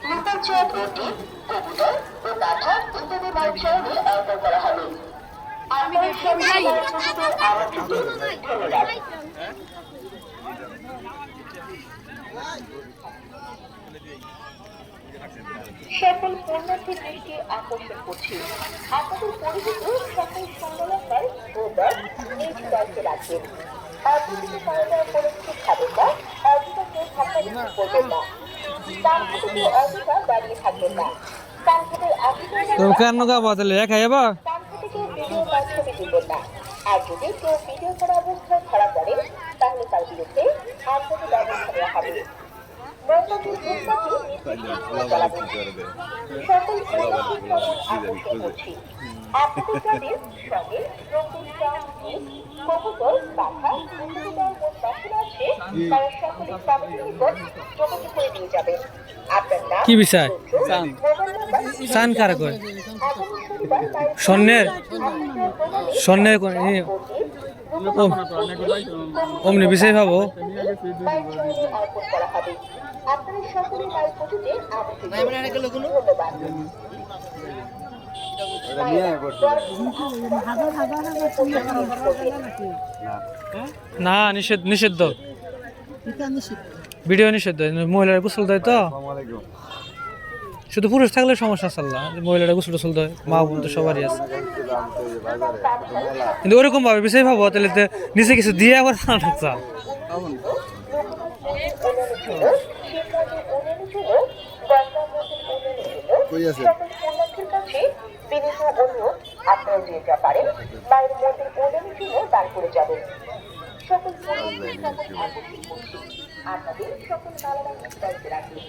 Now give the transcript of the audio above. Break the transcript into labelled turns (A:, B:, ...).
A: নির্বাচক রুটি কবুতর ও কাঁঠা ইত্যাদি মাছ চয়নে আয়োজন করা হবে। আপনার সবাই আমন্ত্রিত। ধন্যবাদ। সকল পূর্ণার্থী দৃষ্টি আকর্ষণ করছি। আপনাদের পরিচিত সকল সংগ্রহকার ও ব্যাগ নিজ দায়িত্বে রাখবেন। অর্ধেক পাওয়া পরিচিত খাবেন না, অর্ধেক কেউ ধাক্কা দিতে করবেন না, ডান হাতে কেউ অর্ধেক দাঁড়িয়ে থাকবেন না, ডান হাতের ডান হাতে কেউ ভিডিও বা ছবি তুলবেন না। আর যদি কেউ ভিডিও করা অবস্থায় ধরা পড়েন তাহলে তার বিরুদ্ধে আইনগত ব্যবস্থা নেওয়া হবে। সকল আকর্ষণ করছি। আপনাদের যাদের সঙ্গে কবুতর কাঁথা আছে তারা সকলে কমিটির নিকট যোগাযোগ করে দিয়ে যাবেন। আপনার নাম
B: কি বিষয় সান কারা কয় স্বর্ণের স্বর্ণের অমনি বিষয় ভাবো
A: অর্পণ করা হবে। আপনাদের সকলে মায়ের পুজোতে আমন্ত্রিত। ধন্যবাদ।
B: না নিষিদ্ধ ভিডিও নিষিদ্ধ মহিলারা গোসল দেয় তো শুধু পুরুষ থাকলে সমস্যা চাল্লা মহিলারা গোসল টোসল দেয় মা বোন তো সবারই আছে কিন্তু ওরকম ভাবে বিষয় ভাবো তাহলে নিচে কিছু দিয়ে আবার চাল
A: আপনারা যেটা পারেন মায়ের মন্দির উন্নয়নের জন্য দান করে যাবেন। সকল আপনাদের সকল মালামাল দায়িত্বে রাখবেন।